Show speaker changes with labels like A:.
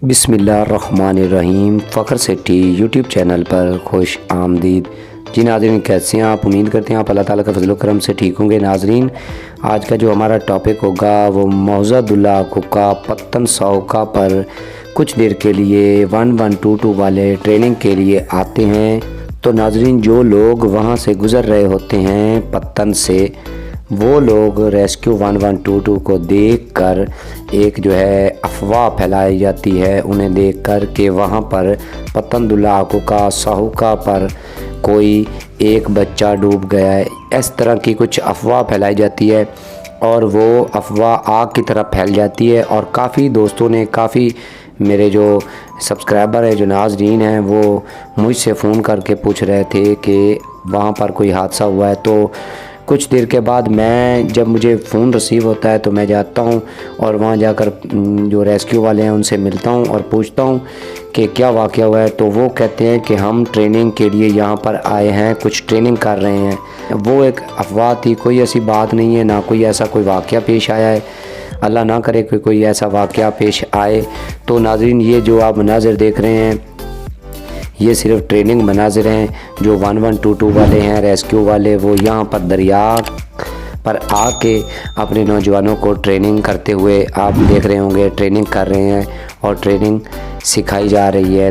A: बिस्मिल्लाहिर्रहमानिर्रहीम। फ़ख्र city YouTube channel पर खुश आमदीद। जी नाज़रीन, कैसे हैं आप? उम्मीद करते हैं आप अल्लाह ताला के फजल करम से ठीक होंगे। नाज़रीन, आज का जो हमारा टॉपिक होगा वो मौज़ादुल्लाह कुका पत्तन सौका पर कुछ देर के लिए 1122 वाले ट्रेनिंग के लिए आते हैं। तो नाज़रीन, जो लोग वहाँ से गुज़र रहे होते हैं पत्तन से, वो लोग रेस्क्यू 1122 को देखकर एक जो है अफवाह फैलाई जाती है उन्हें देखकर कि वहाँ पर पत्तनदुल्लाह कुका साहुका पर कोई एक बच्चा डूब गया है। इस तरह की कुछ अफवाह फैलाई जाती है और वो अफवाह आग की तरह फैल जाती है। और काफ़ी दोस्तों ने, काफ़ी मेरे जो सब्सक्राइबर हैं, जो नाज़रीन हैं, वो मुझसे फ़ोन करके पूछ रहे थे कि वहाँ पर कोई हादसा हुआ है। तो कुछ देर के बाद जब मुझे फ़ोन रिसीव होता है तो मैं जाता हूँ और वहाँ जाकर जो रेस्क्यू वाले हैं उनसे मिलता हूँ और पूछता हूँ कि क्या वाक़या हुआ है। तो वो कहते हैं कि हम ट्रेनिंग के लिए यहाँ पर आए हैं, कुछ ट्रेनिंग कर रहे हैं। वो एक अफवाह थी, कोई ऐसी बात नहीं है, ना कोई ऐसा कोई वाक़या पेश आया है। अल्लाह ना करे कि कोई ऐसा वाक़या पेश आए। तो नाज़रीन, ये जो आप मनाज़िर देख रहे हैं ये सिर्फ ट्रेनिंग मनाज़िर हैं। जो 1122 वाले हैं, रेस्क्यू वाले, वो यहाँ पर दरिया पर आके अपने नौजवानों को ट्रेनिंग करते हुए आप देख रहे होंगे। ट्रेनिंग कर रहे हैं और ट्रेनिंग सिखाई जा रही है।